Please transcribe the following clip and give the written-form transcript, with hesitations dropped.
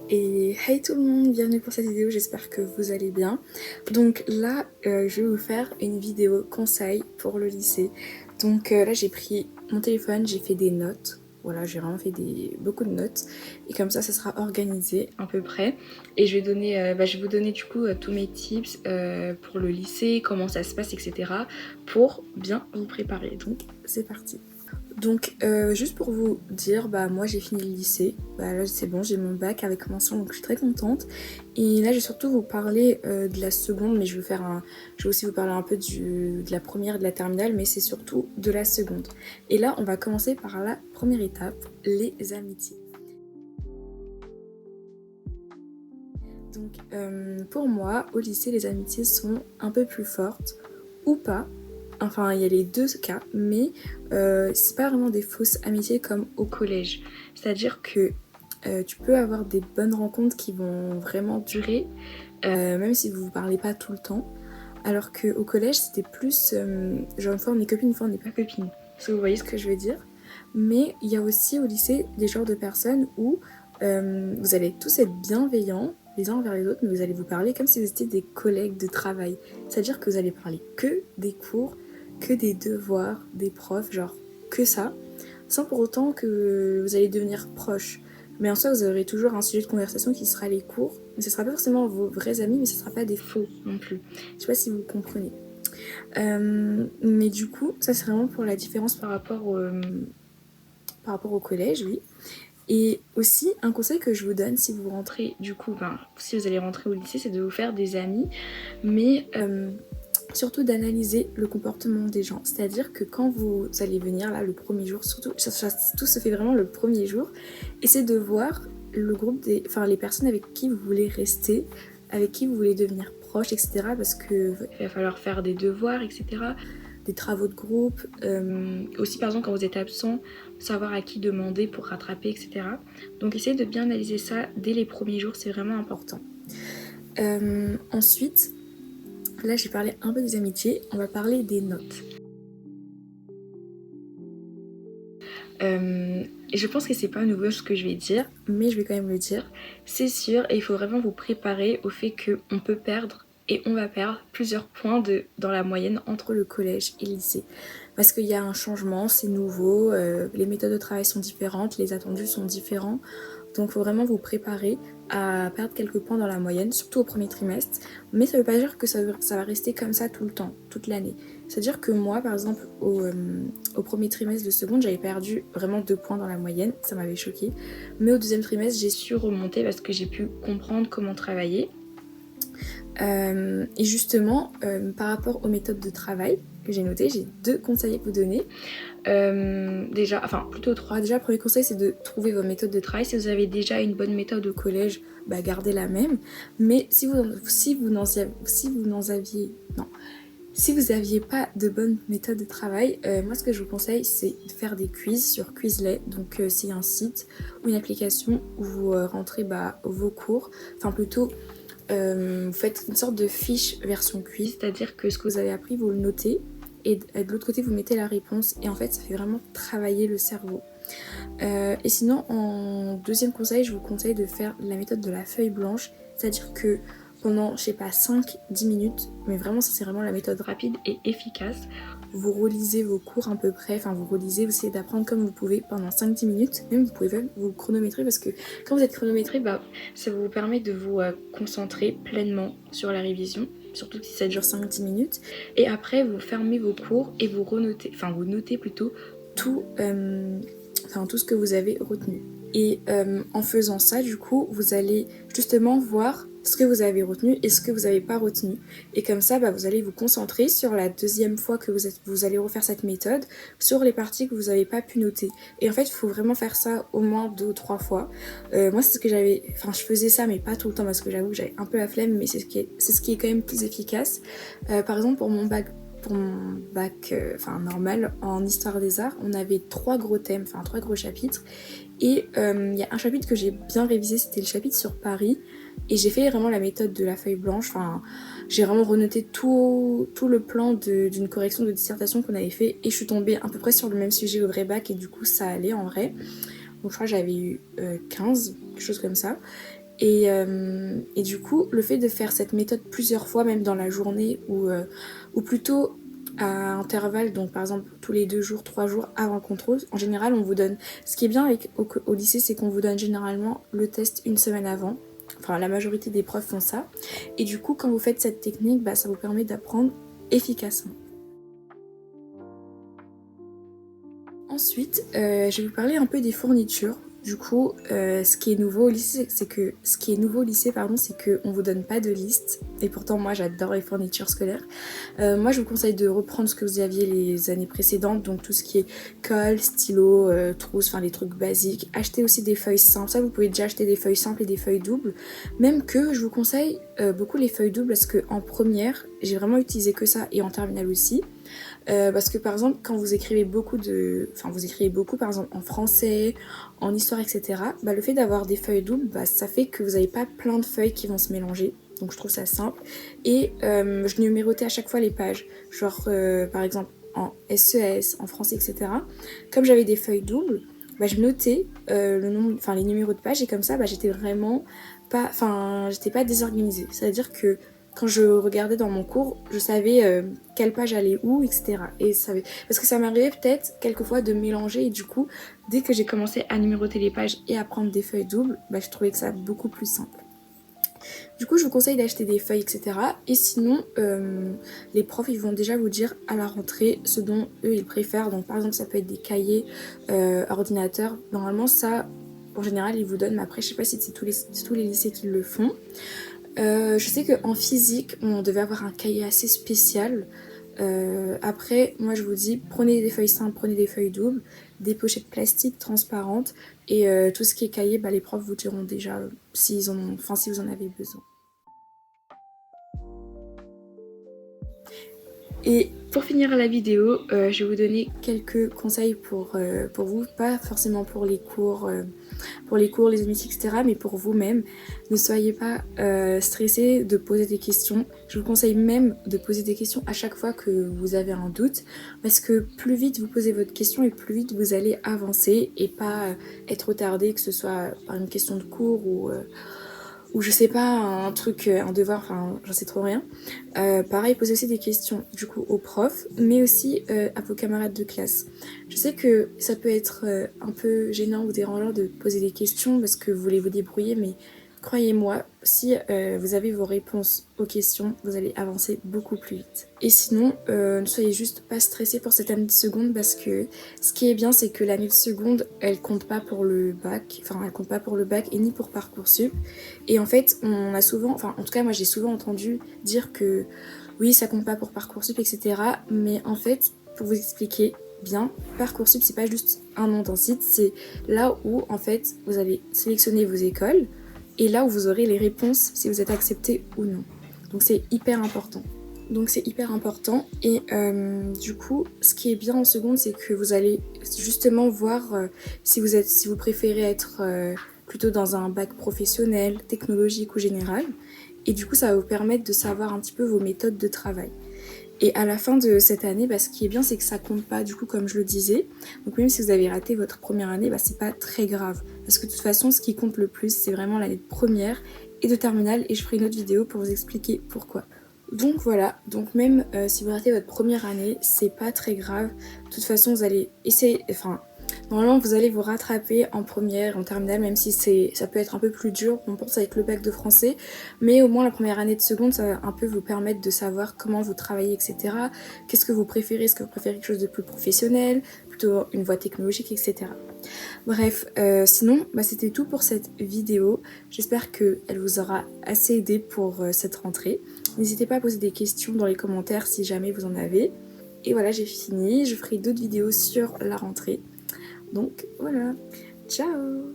Et hey tout le monde, bienvenue pour cette vidéo, j'espère que vous allez bien. Donc là, je vais vous faire une vidéo conseil pour le lycée. Donc là, j'ai pris mon téléphone, j'ai fait des notes. Voilà, j'ai vraiment fait beaucoup de notes. Et comme ça sera organisé à peu près. Et je vais vous donner du coup tous mes tips pour le lycée, comment ça se passe, etc. pour bien vous préparer. Donc c'est parti. Donc juste pour vous dire, moi j'ai fini le lycée, là c'est bon, j'ai mon bac avec mention, donc je suis très contente. Et là je vais surtout vous parler de la seconde, mais je vais aussi vous parler un peu de la première et de la terminale, mais c'est surtout de la seconde. Et là on va commencer par la première étape, les amitiés. Donc pour moi, au lycée, les amitiés sont un peu plus fortes, ou pas. Enfin, il y a les deux cas, mais c'est pas vraiment des fausses amitiés comme au collège. C'est-à-dire que tu peux avoir des bonnes rencontres qui vont vraiment durer, même si vous vous parlez pas tout le temps. Alors qu'au collège, c'était plus genre une fois on est copine, une fois on n'est pas copine. Si vous voyez ce que je veux dire. Mais il y a aussi au lycée des genres de personnes où vous allez tous être bienveillants les uns envers les autres, mais vous allez vous parler comme si vous étiez des collègues de travail. C'est-à-dire que vous allez parler que des cours, que des devoirs, des profs, genre que ça, sans pour autant que vous allez devenir proches. Mais en soi, vous aurez toujours un sujet de conversation qui sera les cours, mais ce sera pas forcément vos vrais amis, mais ce sera pas des faux non plus. Je sais pas si vous comprenez. Mais du coup, ça c'est vraiment pour la différence par rapport au collège, oui. Et aussi, un conseil que je vous donne si vous rentrez, du coup, si vous allez rentrer au lycée, c'est de vous faire des amis, mais surtout d'analyser le comportement des gens. C'est-à-dire que quand vous allez venir, là, le premier jour, surtout, tout se fait vraiment le premier jour, essayez de voir le groupe les personnes avec qui vous voulez rester, avec qui vous voulez devenir proche, etc. Parce qu'il va falloir faire des devoirs, etc. Des travaux de groupe, aussi par exemple quand vous êtes absent, savoir à qui demander pour rattraper, etc. Donc essayez de bien analyser ça dès les premiers jours, c'est vraiment important. Ensuite, là j'ai parlé un peu des amitiés, on va parler des notes. Et je pense que c'est pas nouveau ce que je vais dire, mais je vais quand même le dire. C'est sûr, et il faut vraiment vous préparer au fait qu'on peut perdre et on va perdre plusieurs points dans la moyenne entre le collège et le lycée. Parce qu'il y a un changement, c'est nouveau, les méthodes de travail sont différentes, les attendus sont différents. Donc il faut vraiment vous préparer à perdre quelques points dans la moyenne, surtout au premier trimestre. Mais ça veut pas dire que ça va rester comme ça tout le temps, toute l'année. C'est-à-dire que moi, par exemple, au premier trimestre de seconde, j'avais perdu vraiment 2 points dans la moyenne, ça m'avait choqué. Mais au deuxième trimestre, j'ai su remonter parce que j'ai pu comprendre comment travailler. Et justement, par rapport aux méthodes de travail que j'ai notées, j'ai 2 conseils à vous donner. Plutôt 3. Déjà, le premier conseil, c'est de trouver vos méthodes de travail. Si vous avez déjà une bonne méthode au collège, gardez la même. Mais si vous n'aviez pas de bonne méthode de travail, moi ce que je vous conseille c'est de faire des quiz sur Quizlet. Donc c'est un site ou une application où vous rentrez vos cours, vous faites une sorte de fiche version quiz, c'est-à-dire que ce que vous avez appris vous le notez et de l'autre côté vous mettez la réponse et en fait ça fait vraiment travailler le cerveau. Et sinon en deuxième conseil, je vous conseille de faire la méthode de la feuille blanche, c'est-à-dire que pendant, 5-10 minutes, mais vraiment ça c'est vraiment la méthode rapide et efficace. Vous relisez vos cours à peu près, vous essayez d'apprendre comme vous pouvez pendant 5-10 minutes, même vous pouvez même vous chronométrer parce que quand vous êtes chronométré, ça vous permet de vous concentrer pleinement sur la révision, surtout si ça dure 5-10 minutes. Et après vous fermez vos cours et vous notez plutôt tout ce que vous avez retenu. Et en faisant ça, du coup, vous allez justement voir ce que vous avez retenu et ce que vous n'avez pas retenu. Et comme ça, vous allez vous concentrer sur la deuxième fois que vous allez refaire cette méthode, sur les parties que vous n'avez pas pu noter. Et en fait, il faut vraiment faire ça au moins 2 ou 3 fois. Moi, c'est ce que je faisais ça, mais pas tout le temps parce que j'avoue que j'avais un peu la flemme, mais c'est ce qui est quand même plus efficace. Par exemple, pour mon bac normal en histoire des arts, on avait 3 gros thèmes, 3 gros chapitres. Et il y a un chapitre que j'ai bien révisé, c'était le chapitre sur Paris. Et j'ai fait vraiment la méthode de la feuille blanche. J'ai vraiment renoté tout le plan d'une correction de dissertation qu'on avait fait. Et je suis tombée à peu près sur le même sujet au vrai bac. Et du coup, ça allait en vrai. Donc je crois que j'avais eu 15, quelque chose comme ça. Et du coup, le fait de faire cette méthode plusieurs fois, même dans la journée, ou plutôt à intervalles, donc par exemple tous les 2 jours, 3 jours avant le contrôle, en général on vous donne, ce qui est bien au lycée, c'est qu'on vous donne généralement le test une semaine avant, enfin la majorité des profs font ça, et du coup quand vous faites cette technique, bah, ça vous permet d'apprendre efficacement. Ensuite, je vais vous parler un peu des fournitures. Du coup, ce qui est nouveau au lycée, c'est qu'on vous donne pas de liste. Et pourtant, moi, j'adore les fournitures scolaires. Moi, je vous conseille de reprendre ce que vous aviez les années précédentes, donc tout ce qui est colle, stylo, trousse, enfin les trucs basiques. Achetez aussi des feuilles simples. Ça, vous pouvez déjà acheter des feuilles simples et des feuilles doubles. Même que je vous conseille beaucoup les feuilles doubles parce qu'en première, j'ai vraiment utilisé que ça et en terminale aussi. Parce que par exemple quand vous écrivez beaucoup par exemple en français, en histoire, etc., bah, le fait d'avoir des feuilles doubles, bah, ça fait que vous n'avez pas plein de feuilles qui vont se mélanger, donc je trouve ça simple. Et je numérotais à chaque fois les pages, genre par exemple en SES, en français, etc. Comme j'avais des feuilles doubles, bah, je notais le nombre, enfin les numéros de pages, et comme ça bah, j'étais pas désorganisée. C'est-à-dire que quand je regardais dans mon cours, je savais quelle page allait où, etc. Parce que ça m'arrivait peut-être quelquefois de mélanger, et du coup, dès que j'ai commencé à numéroter les pages et à prendre des feuilles doubles, bah, je trouvais que ça beaucoup plus simple. Du coup, je vous conseille d'acheter des feuilles, etc. Et sinon, les profs, ils vont déjà vous dire à la rentrée ce dont eux, ils préfèrent. Donc, par exemple, ça peut être des cahiers, ordinateurs. Normalement, ça, en général, ils vous donnent. Mais après, je sais pas si c'est tous les lycées qui le font. Je sais qu'en physique, on devait avoir un cahier assez spécial. Après, moi je vous dis, prenez des feuilles simples, prenez des feuilles doubles, des pochettes plastiques transparentes, et tout ce qui est cahier, bah, les profs vous diront déjà si vous en avez besoin. Et pour finir la vidéo, je vais vous donner quelques conseils pour vous, pas forcément pour les cours, les amitiés, etc., mais pour vous-même. Ne soyez pas stressés de poser des questions. Je vous conseille même de poser des questions à chaque fois que vous avez un doute, parce que plus vite vous posez votre question et plus vite vous allez avancer et pas être retardé, que ce soit par une question de cours ou je sais pas, un truc, un devoir, enfin j'en sais trop rien. Pareil, posez aussi des questions du coup aux profs, mais aussi à vos camarades de classe. Je sais que ça peut être un peu gênant ou dérangeant de poser des questions parce que vous voulez vous débrouiller, mais croyez-moi, si vous avez vos réponses aux questions, vous allez avancer beaucoup plus vite. Et sinon, ne soyez juste pas stressés pour cette année de seconde, parce que ce qui est bien, c'est que l'année de seconde, elle compte pas pour le bac, et ni pour Parcoursup. Et en fait, on a souvent, enfin en tout cas moi j'ai souvent entendu dire que oui, ça compte pas pour Parcoursup, etc. Mais en fait, pour vous expliquer bien, Parcoursup, c'est pas juste un nom d'un site, c'est là où en fait vous allez sélectionner vos écoles et là où vous aurez les réponses si vous êtes accepté ou non. Donc c'est hyper important. Et du coup, ce qui est bien en seconde, c'est que vous allez justement voir si vous préférez être plutôt dans un bac professionnel, technologique ou général. Et du coup, ça va vous permettre de savoir un petit peu vos méthodes de travail. Et à la fin de cette année, bah, ce qui est bien, c'est que ça compte pas, du coup, comme je le disais. Donc même si vous avez raté votre première année, bah, c'est pas très grave. Parce que de toute façon, ce qui compte le plus, c'est vraiment l'année de première et de terminale. Et je ferai une autre vidéo pour vous expliquer pourquoi. Donc voilà, donc même si vous ratez votre première année, c'est pas très grave. De toute façon, vous allez essayer, normalement vous allez vous rattraper en première, en terminale, même si ça peut être un peu plus dur, on pense avec le bac de français, mais au moins la première année de seconde, ça va un peu vous permettre de savoir comment vous travaillez, etc. Qu'est-ce que vous préférez, est-ce que vous préférez quelque chose de plus professionnel, plutôt une voie technologique, etc. Bref, sinon, bah, c'était tout pour cette vidéo. J'espère qu'elle vous aura assez aidé pour cette rentrée. N'hésitez pas à poser des questions dans les commentaires si jamais vous en avez. Et voilà, j'ai fini. Je ferai d'autres vidéos sur la rentrée. Donc voilà, ciao!